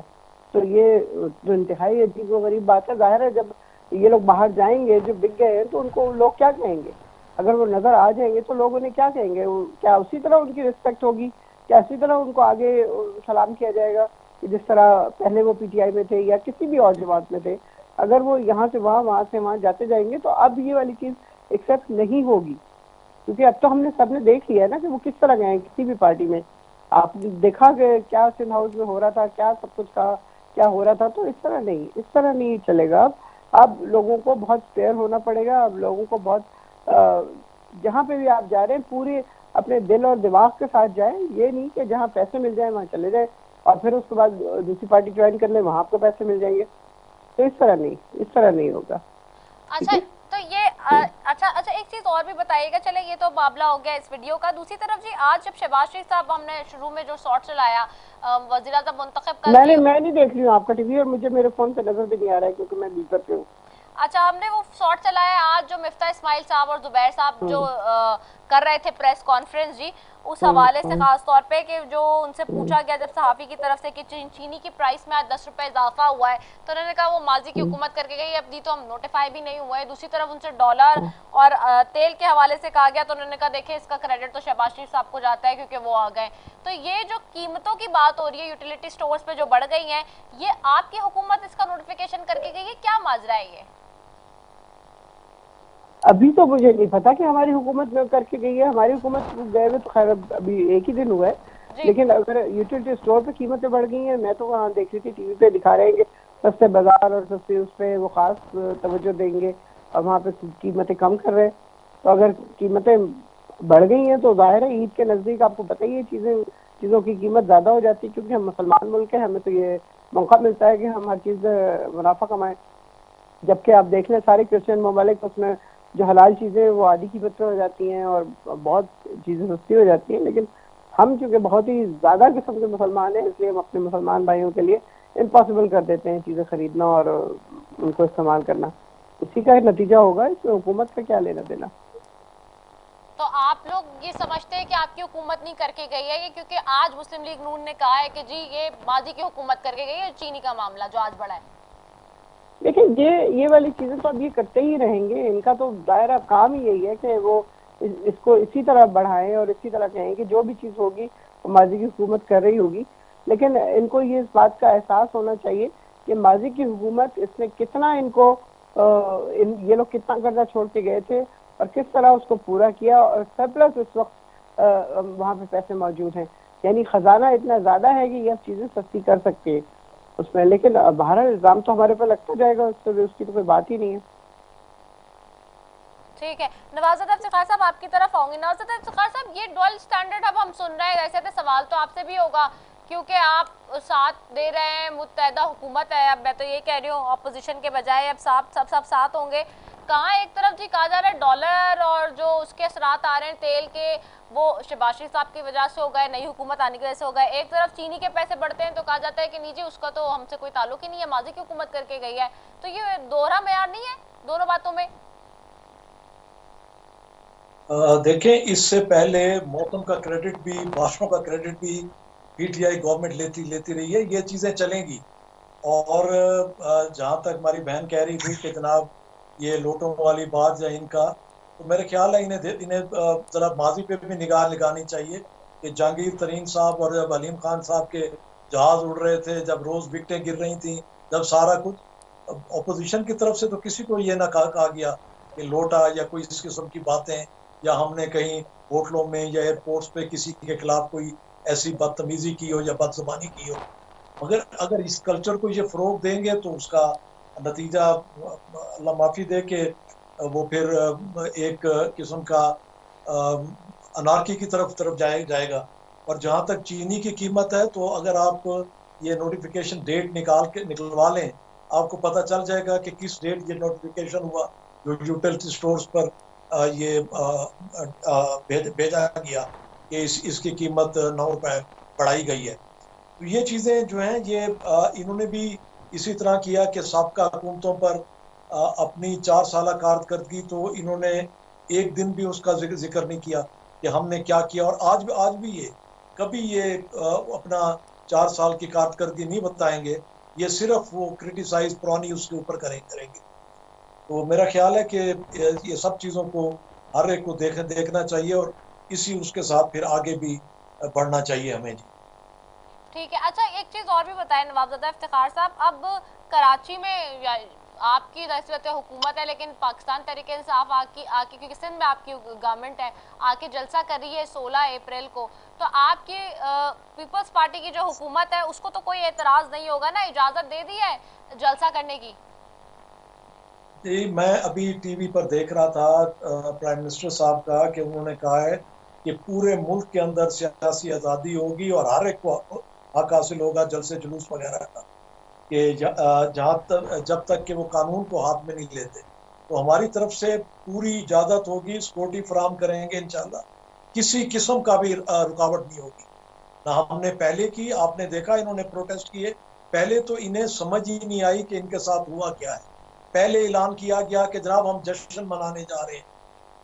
तो ये तो इंतहाई अजीब व गरीब बात है। जाहिर है जब ये लोग बाहर जाएंगे जो बिक गए हैं तो उनको लोग क्या कहेंगे, अगर वो नजर आ जाएंगे तो लोग उन्हें क्या कहेंगे? क्या उसी तरह उनकी रिस्पेक्ट होगी? क्या इसी तरह उनको आगे सलाम किया जाएगा जिस तरह पहले वो पीटीआई में थे या किसी भी और जमात में थे? अगर वो यहाँ से वहाँ, वहाँ से वहाँ जाते जाएंगे तो अब ये वाली चीज एक्सेप्ट नहीं होगी, क्योंकि अब तो हमने सबने देख लिया है ना कि वो किस तरह गए हैं किसी भी पार्टी में। आपने देखा कि क्या सिंध हाउस में हो रहा था, क्या सब कुछ का क्या हो रहा था। तो इस तरह नहीं चलेगा। अब लोगों को बहुत फेयर होना पड़ेगा। अब लोगों को बहुत जहाँ पे भी आप जा रहे हैं पूरे अपने दिल और दिमाग के साथ जाए, ये नहीं कि जहाँ पैसे मिल जाए वहाँ चले जाए और फिर उसके बाद दूसरी पार्टी ज्वाइन कर ले, वहाँ आपको पैसे मिल जाएंगे। तो इस तरह नहीं होगा। अच्छा तो ये अच्छा एक चीज और भी बताइएगा। चले ये तो मामला हो गया इस वीडियो का। दूसरी तरफ जी आज जब शहबाज शरीफ साहब, हमने शुरू में जो शॉट चलाया वज़ीर आज़म मुंतखब कर, मैं नहीं देख रही हूँ आपका टीवी और मुझे मेरे फोन पे नजर भी नहीं आ रहा है क्योंकि मैं बीच पे हूँ। अच्छा हमने वो शॉट चलाया आज जो मिफ्ता इस्माइल साहब और जुबैर साहब जो कर रहे थे प्रेस कॉन्फ्रेंस जी, उस हवाले से खास तौर पे कि जो उनसे पूछा गया जब सहाफ़ी की तरफ से कि चीनी की प्राइस में आज 10 रुपए इजाफा हुआ है, तो उन्होंने कहा वो माजी की हुकूमत करके गई, अभी तो हम नोटिफाई भी नहीं हुए। दूसरी तरफ उनसे डॉलर और तेल के हवाले से कहा गया तो उन्होंने कहा देखिए इसका क्रेडिट तो शहबाज शरीफ साहब को जाता है क्योंकि वो आ गए। तो ये जो कीमतों की बात हो रही है यूटिलिटी स्टोर्स पे जो बढ़ गई है, ये आपकी हुकूमत इसका नोटिफिकेशन करके गई है, क्या माजरा है ये? अभी तो मुझे नहीं पता कि हमारी हुकूमत में करके गई है। हमारी हुकूमत गए हुए तो खैर अभी एक ही दिन हुआ है, लेकिन अगर यूटिलिटी स्टोर पे कीमतें बढ़ गई हैं, मैं तो वहाँ देख रही थी टीवी पे दिखा रहे हैं कि सस्ते बाजार और सस्ते उस पर वो खास तवज्जो देंगे और वहाँ पे कीमतें कम कर रहे हैं। तो अगर कीमतें बढ़ गई हैं तो जाहिर है ईद के नज़दीक आपको पता ही है चीज़ों की कीमत ज़्यादा हो जाती है, क्योंकि हम मुसलमान मुल्क है, हमें तो ये मौका मिलता है कि हम हर चीज़ मुनाफा कमाएं। जबकि आप देख लें सारे क्रिश्चियन ममालिक उसमें जो हलाल चीज़ें वो आधी कीमत पे हो जाती हैं और बहुत चीज़ें सस्ती हो जाती हैं, लेकिन हम चूँकि बहुत ही ज़्यादा किस्म के मुसलमान हैं इसलिए हम अपने मुसलमान भाइयों के लिए इम्पॉसिबल कर देते हैं चीज़ें खरीदना और उनको इस्तेमाल करना। इसी का एक नतीजा होगा, इसमें हुकूमत का क्या लेना देना। तो आप लोग ये समझते हैं कि आपकी हुकूमत नहीं करके गई है ये, क्योंकि आज मुस्लिम लीग नून ने कहा है कि जी ये माजी की हुकूमत करके गई है, चीनी का मामला जो आज बढ़ा है। देखिए ये वाली चीजें तो अब ये करते ही रहेंगे, इनका तो दायरा काम ही यही है कि वो इसको इसी तरह बढ़ाएं और इसी तरह कहें कि जो भी चीज होगी वो माजी की हुकूमत कर रही होगी। लेकिन इनको ये इस बात का एहसास होना चाहिए कि माजी की हुकूमत इसने कितना इनको ये लोग कितना कर्जा छोड़ के गए थे और किस तरह उसको पूरा किया, और सरप्लस इस वक्त वहाँ पे पैसे मौजूद हैं, यानी खजाना इतना ज्यादा है कि ये चीजें सस्ती कर सकती है उसमें। लेकिन बाहर इल्जाम तो हमारे पर लगता जाएगा, उसकी तो कोई बात ही नहीं है। ठीक है, नवाज़त इफ्तिखार साहब आपकी तरफ आऊंगी। नवाज़त इफ्तिखार साहब, ये डबल स्टैंडर्ड अब हम सुन रहे हैं, ऐसे तो सवाल तो आपसे भी होगा क्योंकि आप साथ दे रहे हैं, मुत्तहदा हुकूमत है, अब मैं तो ये कह रही हूँ ऑपोजिशन के बजाय अब सब साथ होंगे। कहाँ एक तरफ जी कहा जा रहा है डॉलर और जो उसके असरात आ रहे हैं तेल के वो शहबाज शरीफ साहब की वजह से हो गए, नई हुकूमत आने की वजह से हो गए। एक तरफ चीनी के पैसे बढ़ते हैं तो कहा जाता है कि नीचे उसका तो हमसे कोई ताल्लुक ही नहीं है, माजी की हुकूमत करके गई है। तो ये दोहरा मेयार नहीं है दोनों बातों में? देखें, इससे पहले मौसम का क्रेडिट भी, बारिशों का क्रेडिट भी पीटीआई गवर्नमेंट लेती रही है। ये चीज़ें चलेंगी। और जहाँ तक हमारी बहन कह रही थी कि जनाब ये लोटों वाली बात या इनका, तो मेरे ख्याल है इन्हें जरा माजी पे भी निगाह लगानी चाहिए कि जहांगीर तरीन साहब और जब अलीम खान साहब के जहाज उड़ रहे थे, जब रोज़ विकटें गिर रही थी, जब सारा कुछ अपोजिशन की तरफ से तो किसी को ये ना कहा गया कि लोटा या कोई इस किस्म की बातें, या हमने कहीं होटलों में या एयरपोर्ट्स पे किसी के खिलाफ कोई ऐसी बदतमीजी की हो या बदजुबानी की हो। मगर अगर इस कल्चर को ये फ़रोग देंगे तो उसका नतीजा अल्लाह माफ़ी दे के वो फिर एक किस्म का अनारकी की तरफ जाएगा। और जहाँ तक चीनी की कीमत है, तो अगर आप ये नोटिफिकेशन डेट निकलवा लें, आपको पता चल जाएगा कि किस डेट ये नोटिफिकेशन हुआ जो यूटिलिटी स्टोर्स पर ये भेजा गया कि इसकी कीमत 9 रुपए बढ़ाई गई है। तो ये चीज़ें जो हैं ये इन्होंने भी इसी तरह किया कि साबका हुकूमतों पर अपनी 4 साल कारकर्दगी, तो इन्होंने एक दिन भी उसका जिक्र नहीं किया कि हमने क्या किया। और आज भी ये कभी ये अपना 4 साल की कारकर्दगी नहीं बताएंगे, ये सिर्फ वो क्रिटिसाइज पुरानी उसके ऊपर करेंगे। तो मेरा ख्याल है कि ये सब चीज़ों को हर एक को देखना चाहिए और इसी उसके साथ फिर आगे भी बढ़ना चाहिए हमें जी। ठीक है। अच्छा, एक चीज़ और भी बताएं नवाबजादा इफ्तिखार साहब, अब कराची में आपकी रईसत हुकूमत है लेकिन पाकिस्तान तहरीक इंसाफ आके क्योंकि सिंध में आपकी गवर्नमेंट है, आके जलसा कर रही है 16 अप्रैल को, तो आपकी पीपल्स पार्टी की जो हुकूमत है उसको तो कोई एतराज़ नहीं होगा ना? इजाज़त दे दी है जलसा करने की? जी, मैं अभी टीवी पर देख रहा था प्राइम मिनिस्टर साहब का कि उन्होंने कहा है कि पूरे मुल्क के अंदर सियासी आज़ादी होगी और हर एक को हक हासिल होगा जलसे जुलूस वगैरह का, कि जब तक कि वो कानून को हाथ में नहीं लेते। तो हमारी तरफ से पूरी इजाज़त होगी, सिक्योरिटी फराहम करेंगे इंशाल्लाह, किसी किस्म का भी रुकावट नहीं होगी। ना हमने पहले की, आपने देखा इन्होंने प्रोटेस्ट किए, पहले तो इन्हें समझ ही नहीं आई कि इनके साथ हुआ क्या है। पहले ऐलान किया गया कि जनाब हम जश्न मनाने जा रहे हैं,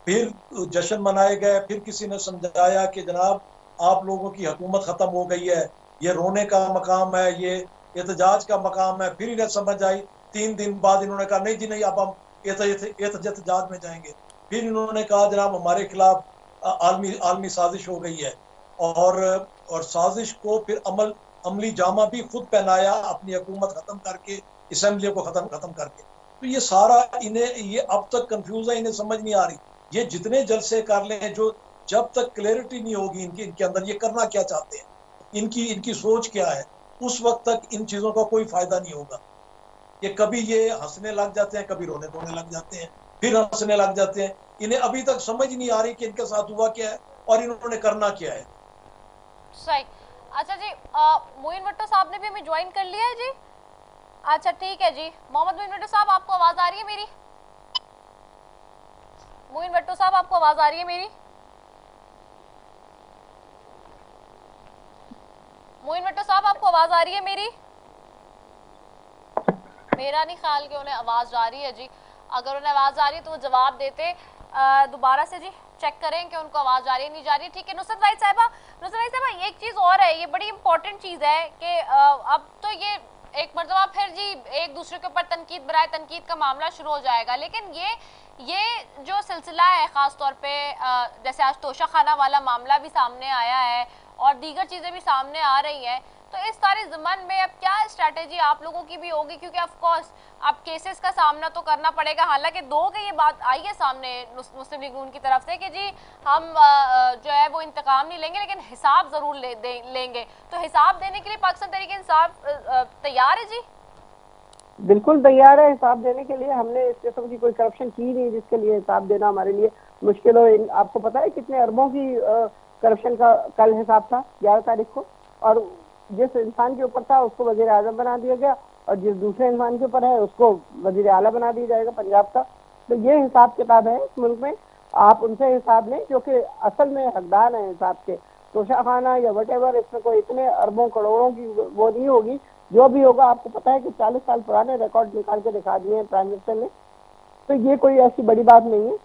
फिर जश्न मनाए गए, फिर किसी ने समझाया कि जनाब आप लोगों की हुकूमत ख़त्म हो गई है, ये रोने का मकाम है, ये एहतजाज का मकाम है। फिर इन्हें समझ आई, 3 दिन बाद इन्होंने कहा नहीं जी नहीं, अब हम एहतजाज में जाएंगे। फिर इन्होंने कहा जनाब हमारे खिलाफ आलमी साजिश हो गई है, और साजिश को फिर अमली जामा भी खुद पहनाया अपनी हुकूमत ख़त्म करके, असम्बली को ख़त्म करके। तो ये सारा इन्हें, ये अब तक कंफ्यूज है, इन्हें समझ नहीं आ रही। ये जितने जलसे कर लें, जो जब तक क्लैरिटी नहीं होगी इनके अंदर ये करना क्या चाहते हैं, इनकी सोच क्या है, उस वक्त तक इन चीज़ों का कोई फायदा नहीं होगा। ये कभी ये हंसने लग जाते हैं, कभी रोने धोने लग जाते हैं, फिर हंसने लग जाते हैं। इन्हें अभी तक समझ नहीं आ रही कि इनके साथ हुआ क्या है और इन्होंने करना क्या है। सही। अच्छा जी, मोइन भट्टो साहब ने भी हमें ज्वाइन कर लिया है जी। अच्छा ठीक है जी। मोहम्मद मोइन भट्टो साहब, आपको आवाज आ रही है मेरी? मोइन भट्टो साहब, आपको आवाज आ रही है मेरी? मोइन भट्टो साहब, आपको आवाज आ रही है मेरी? मेरा नहीं ख्याल कि उन्हें आवाज आ रही है जी। अगर उन्हें आवाज आ रही है तो वो जवाब देते। दोबारा से जी चेक करें कि उनको आवाज आ रही है नहीं जा रही है। ठीक है नुसरत भाई साहबा, एक चीज और है, ये बड़ी इंपॉर्टेंट चीज है कि अब तो ये एक मरतबा फिर जी एक दूसरे के ऊपर तनकीद बराए तनकीद का मामला शुरू हो जाएगा। लेकिन ये जो सिलसिला है, ख़ास तौर पे जैसे आज तोशा खाना वाला मामला भी सामने आया है और दीगर चीज़ें भी सामने आ रही हैं, तो इस सारे ज़मन में अब क्या स्ट्रैटेजी आप लोगों की भी होगी? क्योंकि ऑफ कोर्स अब केसेस का सामना तो करना पड़ेगा। हालांकि 2 के ये बात आई है सामने मुस्लिम लीग नून की तरफ से कि जी हम जो है वो इंतकाम नहीं लेंगे लेकिन हिसाब ज़रूर लेंगे। तो हिसाब देने के लिए पाकिस्तान तहरीक इंसाफ तैयार है जी? बिल्कुल तैयार है हिसाब देने के लिए। हमने इस किस्म की कोई करप्शन की नहीं जिसके लिए हिसाब देना हमारे लिए मुश्किल हो। आपको पता है कितने अरबों की करप्शन का कल हिसाब था 11 तारीख को, और जिस इंसान के ऊपर था उसको वजीर आजम बना दिया गया और जिस दूसरे इंसान के ऊपर है उसको वजीर आला बना दिया जाएगा पंजाब का। तो ये हिसाब किताब है इस मुल्क में, आप उनसे हिसाब लें जो कि असल में हकदार है हिसाब के। तोशाखाना या वट एवर, इसमें कोई इतने अरबों करोड़ों की वो नहीं होगी। जो भी होगा आपको पता है कि 40 साल पुराने रिकॉर्ड निकाल के दिखा दिए हैं प्राइम मिनिस्टर ने, तो ये कोई ऐसी बड़ी बात नहीं है।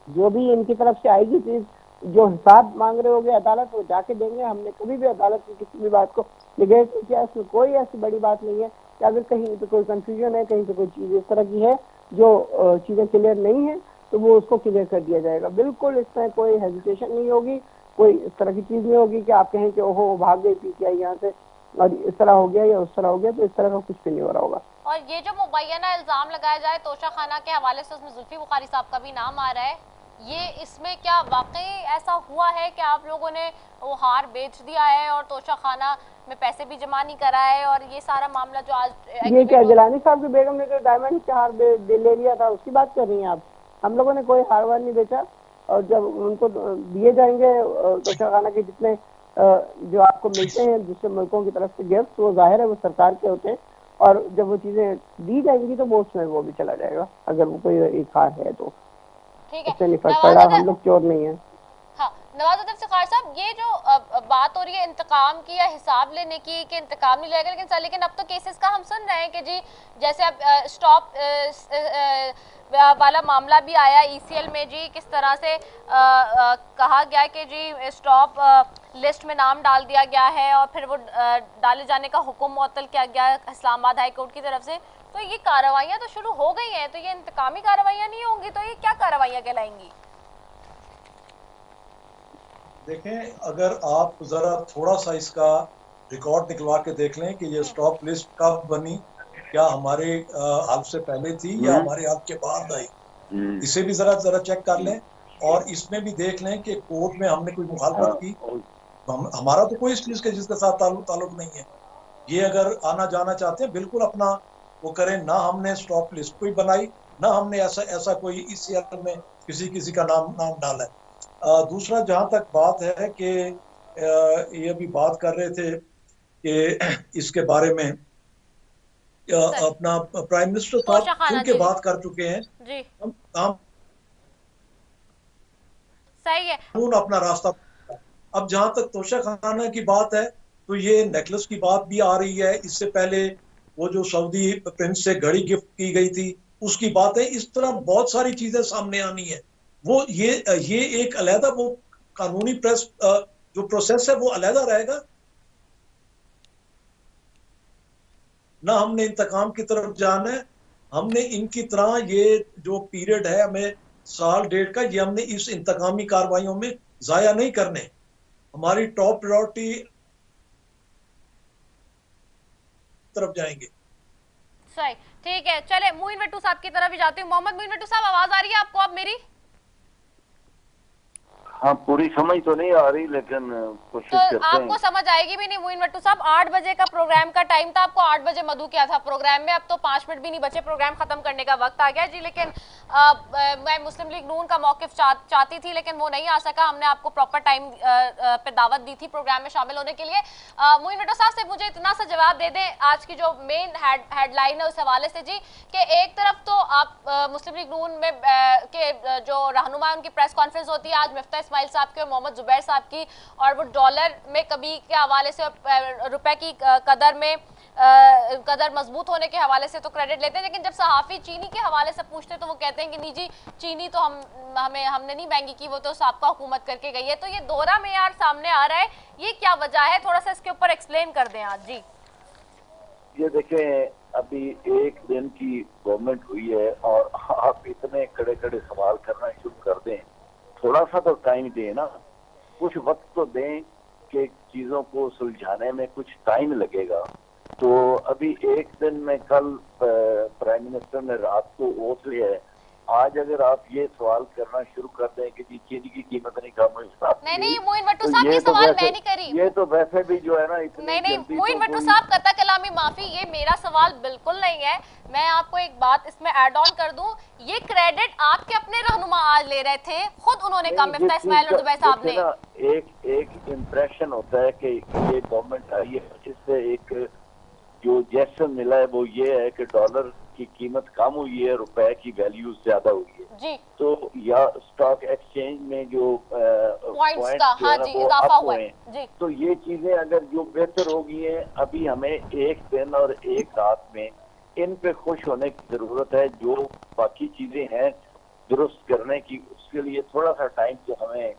जो भी इनकी तरफ से आएगी चीज, जो हिसाब मांग रहे होंगे अदालत, वो जाके देंगे। हमने कभी भी अदालत की किसी भी बात को निगेट नहीं किया, इसमें कोई ऐसी बड़ी बात नहीं है कि अगर कहीं पे कोई कंफ्यूजन है, कहीं पे कोई चीज इस तरह की है जो चीजें क्लियर नहीं है, तो वो उसको क्लियर कर दिया जाएगा। बिल्कुल इसमें कोई हेजिटेशन नहीं होगी, कोई इस तरह की चीज नहीं होगी कि आप कहें कि ओहो भाग गई पीटीआई यहाँ से और इस तरह हो गया या उस तरह हो गया, तो इस तरह का कुछ भी नहीं हो रहा होगा। और ये जो मुबैना इल्जाम लगाया जाए तोशाखाना के हवाले से, उसमें जुल्फी बुखारी साहब का भी नाम आ रहा है, ये इसमें क्या वाकई ऐसा हुआ है कि आप लोगों ने वो हार बेच दिया है और तोशाखाना में पैसे भी जमा नहीं करा है, और ये सारा मामला जो आज ये क्या जिलानी साहब की बेगम ने जो डायमंड का हार ले लिया था उसकी बात कर रही हैं आप? हम लोगों ने कोई हार वार नहीं बेचा, और जब उनको दिए जाएंगे तोशाखाना के जितने जो आपको मिलते हैं दूसरे मुल्कों की तरफ से गिफ्ट, वो जाहिर है वो सरकार के होते हैं, और जब वो चीजें दी जाएंगी तो वो उसमें वो भी चला जाएगा अगर वो कोई एक हार है तो। ठीक है, इससे नहीं फर्क पड़ा, हम लोग चोर नहीं है। हाँ, नवाज उद्दीन इफ्तिखार साहब, ये जो बात हो रही है इंतकाम की या हिसाब लेने की कि इंतकाम नहीं लेगा, लेकिन अब तो केसेस का हम सुन रहे हैं कि जी जैसे अब स्टॉप वाला मामला भी आया ईसीएल में जी, किस तरह से कहा गया कि जी स्टॉप लिस्ट में नाम डाल दिया गया है और फिर वो डाले जाने का हुक्म मुअत्तल किया गया इस्लामाबाद हाई कोर्ट की तरफ से। तो ये कार्रवाइयाँ तो शुरू हो गई हैं, तो ये इंतकामी कार्रवाइयाँ नहीं होंगी, तो ये क्या कार्रवाइयाँ कहलाएंगी? देखें, अगर आप जरा थोड़ा सा इसका रिकॉर्ड निकलवा के देख लें कि ये स्टॉप लिस्ट कब बनी, क्या हमारे हाल से पहले थी या हमारे हाल के बाद आई, इसे भी जरा चेक कर लें। और इसमें भी देख लें कि कोर्ट में हमने कोई मुखालफत की, हमारा तो कोई इस चीज के जिसके साथ ताल्लुक नहीं है। ये अगर आना जाना चाहते हैं बिल्कुल अपना वो करें, ना हमने स्टॉप लिस्ट कोई बनाई, ना हमने ऐसा कोई ईसीएल में किसी का नाम डाला है। दूसरा, जहां तक बात है कि ये अभी बात कर रहे थे कि इसके बारे में अपना प्राइम मिनिस्टर साहब खुल के बात कर चुके हैं जी, हम सही है अपना रास्ता। अब जहां तक तोशाखाना की बात है, तो ये नेकलेस की बात भी आ रही है। इससे पहले वो जो सऊदी प्रिंस से घड़ी गिफ्ट की गई थी उसकी बात है। इस तरह बहुत सारी चीजें सामने आनी है। वो ये एक अलहदा वो कानूनी जो प्रोसेस है वो अलहदा रहेगा। ना हमने इंतकाम की तरफ जाना है, हमने इनकी तरह ये जो पीरियड है हमें साल डेढ़ का, ये हमने इस इंतकामी कार्रवाइयों में जाया नहीं करने। हमारी टॉप प्रायोरिटी तरफ जाएंगे। सही, ठीक है, चले मोइन भट्टू साहब की तरफ भी जाती हूँ। मोहम्मद मोइन भट्टू साहब, आवाज आ रही है आपको अब मेरी? हाँ, पूरी समझ तो नहीं आ रही लेकिन कोशिश करते हैं। आपको समझ आएगी भी नहीं मोइन भट्टू साहब। 8 बजे का प्रोग्राम का टाइम था, आपको 8 बजे मधु किया था प्रोग्राम में, अब तो 5 मिनट भी नहीं बचे, प्रोग्राम खत्म करने का वक्त आ गया जी। लेकिन मैं मुस्लिम लीग नून का मौकिफ चाहती थी लेकिन वो नहीं आ सका। हमने आपको प्रॉपर टाइम पे दावत दी थी प्रोग्राम में शामिल होने के लिए। मोइन भट्टू साहब से मुझे इतना सा जवाब दे दें आज की जो मेन हेडलाइन है उस हवाले से जी, कि एक तरफ तो आप मुस्लिम लीग नून में के जो रहनुमा उनकी प्रेस कॉन्फ्रेंस होती है आज मिफ्ता इस्माइल साहब की और मोहम्मद जुबैर साहब की, और वो डॉलर में कभी के हवाले से रुपए की कदर मजबूत होने के हवाले से तो क्रेडिट लेते हैं, लेकिन जब सहाफी चीनी के हवाले से पूछते तो वो कहते हैं कि नहीं जी, चीनी तो हमने नहीं महंगी की, वो तो साबका हुकूमत करके गई है। तो ये दोहरा मेयार सामने आ रहा है, ये क्या वजह है? थोड़ा सा इसके ऊपर एक्सप्लेन कर दें आज जी। ये देखें, अभी एक दिन की गवर्नमेंट हुई है और आप इतने कड़े सवाल करना शुरू कर दें, थोड़ा सा तो टाइम दें ना, कुछ वक्त तो दें कि चीजों को सुलझाने में कुछ टाइम लगेगा। तो अभी एक दिन में कल प्राइम मिनिस्टर ने रात को ओथ लिया है, आज अगर आप ये सवाल करना शुरू कर दें कि चीनी की कीमत नहीं कम हुई, नहीं मोइन भट्टू साहब, ये सवाल मैं नहीं करी, ये तो वैसे भी जो है ना नहीं मोइन भट्टू साहब, कता कलामी माफी, ये मेरा सवाल बिल्कुल नहीं है। मैं आपको एक बात इसमें ऐड ऑन कर दूं, ये क्रेडिट आपके अपने रहनुमा आज ले रहे थे, खुद उन्होंने कहा मिफ्ता इस्माइल और जुबैर साहब ने। एक इम्प्रेशन होता है कि ये गवर्नमेंट आई है, जिससे एक जो जेसन मिला है वो ये है कि डॉलर की कीमत कम हुई है, रुपए की वैल्यू ज्यादा हुई है जी। तो या स्टॉक एक्सचेंज में जो पॉइंट्स का हाँ जी इजाफा हुआ है जी। तो ये चीजें अगर जो बेहतर हो गई हैं, अभी हमें एक दिन और एक रात में इन पे खुश होने की जरूरत है। जो बाकी चीजें हैं दुरुस्त करने की, उसके लिए थोड़ा सा टाइम तो हमें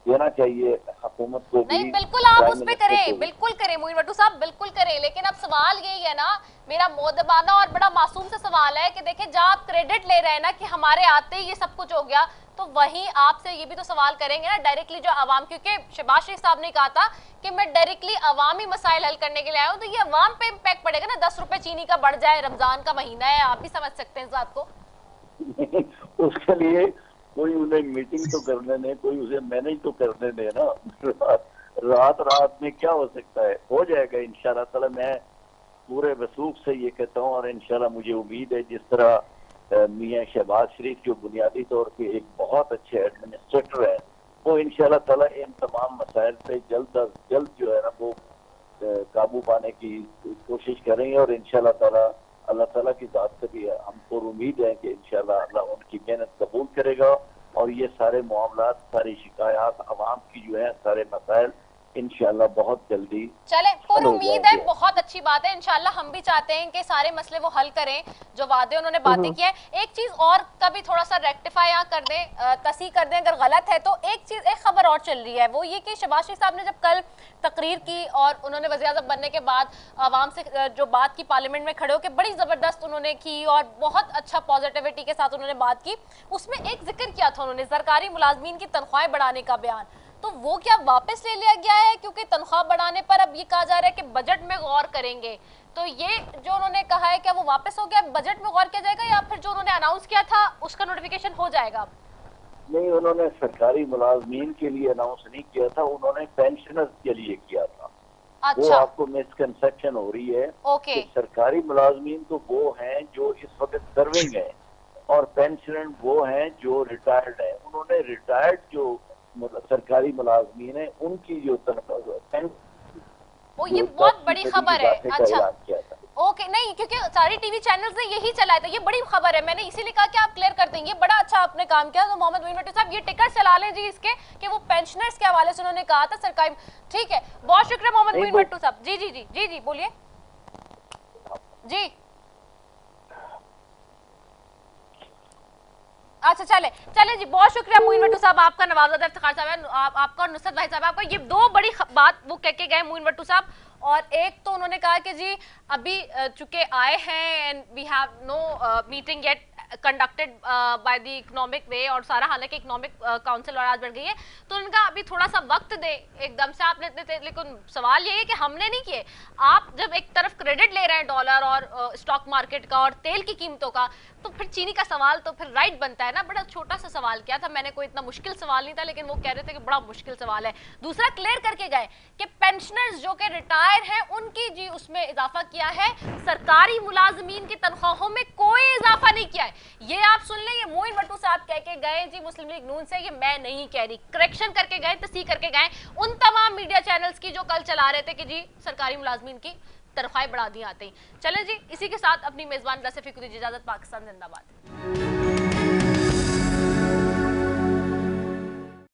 देना चाहिए हुकूमत को। नहीं बिल्कुल आप उस पे करें, बिल्कुल करें मोइन भट्टू साहब, बिल्कुल करें। लेकिन अब सवाल यही है ना, मेरा मोदबाना और बड़ा मासूम सा सवाल है कि देखिए जहाँ आप क्रेडिट ले रहे हैं ना कि हमारे आते ही ये सब कुछ हो गया, तो वहीं आपसे ये भी तो सवाल करेंगे ना डायरेक्टली जो आवाम, क्योंकि शहबाज शरीफ साहब ने कहा था कि मैं डायरेक्टली अवामी मसाइल हल करने के लिए आया हूँ, तो ये अवाम पे इम्पैक्ट पड़ेगा ना। 10 रुपए चीनी का बढ़ जाए, रमजान का महीना है, आप भी समझ सकते हैं इस बात को। उसके लिए कोई उन्हें मीटिंग तो करने दे, कोई उसे मैनेज तो करने दे ना। रात में क्या हो सकता है, हो जाएगा इंशाल्लाह ताला। मैं पूरे वसूख से ये कहता हूँ और इंशाल्लाह मुझे उम्मीद है जिस तरह मियां शहबाज शरीफ जो बुनियादी तौर पे एक बहुत अच्छे एडमिनिस्ट्रेटर है, वो इंशाल्लाह ताला इन तमाम मसाइल पे जल्द अज जल्द जो है ना वो काबू पाने की कोशिश करेंगे। और इंशाल्लाह ताला अल्लाह ताला की जात से भी हमको उम्मीद है कि इंशाल्लाह अल्लाह उनकी मेहनत कबूल करेगा और ये सारे मामलात, सारी शिकायत अवाम की जो है, सारे मसाइल इंशाल्लाह बहुत जल्दी चले। और उम्मीद है, बहुत अच्छी बात है, इंशाल्लाह हम भी चाहते हैं कि सारे मसले वो हल करें जो वादे उन्होंने बातें की है। एक चीज और का भी थोड़ा सा रेक्टिफाई कर दें, तस्हीह कर दें अगर गलत है तो। एक खबर और चल रही है, वो ये कि शहबाज शरीफ साहब ने जब कल तकरीर की और उन्होंने वज़ीर-ए-आज़म बनने के बाद आवाम से जो बात की पार्लियामेंट में खड़े होकर, बड़ी जबरदस्त उन्होंने की और बहुत अच्छा पॉजिटिविटी के साथ उन्होंने बात की। उसमें एक जिक्र किया था उन्होंने सरकारी मुलाजमीन की तनख्वाहें बढ़ाने का बयान, तो वो क्या वापस ले लिया गया है? क्योंकि तनख्वाह बढ़ाने पर अब ये कहा जा रहा है कि बजट में गौर करेंगे, तो ये जो उन्होंने कहा है क्या वो वापस हो गया, बजट में गौर किया जाएगा या फिर जो उन्होंने अनाउंस किया था उसका नोटिफिकेशन हो जाएगा? नहीं, उन्होंने सरकारी मुलाजमीन के लिए अनाउंस नहीं किया था, उन्होंने पेंशनर्स के लिए किया था। अच्छा। वो आपको मिसकंसेप्शन हो रही है। ओके। सरकारी मुलाजमीन तो वो हैं जो इस वक्त सर्विंग है और पेंशनर वो हैं जो रिटायर्ड है। उन्होंने रिटायर्ड जो सरकारी मुलाजमीन है उनकी जो वो ये बहुत बड़ी खबर है। अच्छा ओके, नहीं क्योंकि सारी टीवी चैनल्स ने यही चलाया था, ये बड़ी खबर है, मैंने इसीलिए कहा कि आप क्लियर कर देंगे। बड़ा अच्छा आपने काम किया। तो मोहम्मद मोइन भट्टू साहब ये टिकट चला लें जी इसके कि वो पेंशनर्स के हवाले से उन्होंने कहा था सरकारी। ठीक है, बहुत शुक्रिया मोहम्मद मोइन भट्टू साहब। जी जी जी जी जी बोलिए जी। अच्छा चले चले जी, बहुत शुक्रिया मोइन भट्टू साहब आपका, नवाज़ाद इफ्तिखार साहब है आपका और नुसरत भाई साहब आपका। ये दो बड़ी बात वो कह के गए मोइन भट्टू साहब। और एक तो उन्होंने कहा कि जी अभी चूंकि आए हैं and we have no meeting yet conducted by the economic way, और सारा हालांकि इकोनॉमिक काउंसिल और आज बढ़ गई है, तो उनका अभी थोड़ा सा वक्त दे, एकदम से आप लेते थे। लेकिन सवाल ये है कि हमने नहीं किए। आप जब एक तरफ क्रेडिट ले रहे हैं डॉलर और स्टॉक मार्केट का और तेल की कीमतों का, तो फिर चीनी का सवाल तो फिर राइट बनता है ना। बड़ा छोटा सा सवाल किया था मैंने, कोई इतना मुश्किल सवाल नहीं था, लेकिन वो कह रहे थे कि बड़ा मुश्किल सवाल है। दूसरा क्लियर करके गए कि पेंशनर्स जो कि रिटायर हैं उनकी जी उसमें इजाफा किया है, सरकारी मुलाजमीन की तनख्वाहों में कोई इजाफा नहीं किया है। ये आप सुन लें, ये मोइन भट्टू साहब कह के गए जी मुस्लिम लीग नून से, ये मैं नहीं कह रही, करेक्शन करके गए, तस्दीक करके गए उन तमाम मीडिया चैनल्स की जो कल चला रहे थे कि जी सरकारी मुलाजमीन की तनख्वाहें बढ़ा दी आते ही। चले जी, इसी के साथ अपनी मेजबान रसफी को दीजिए इजाजत। पाकिस्तान जिंदाबाद।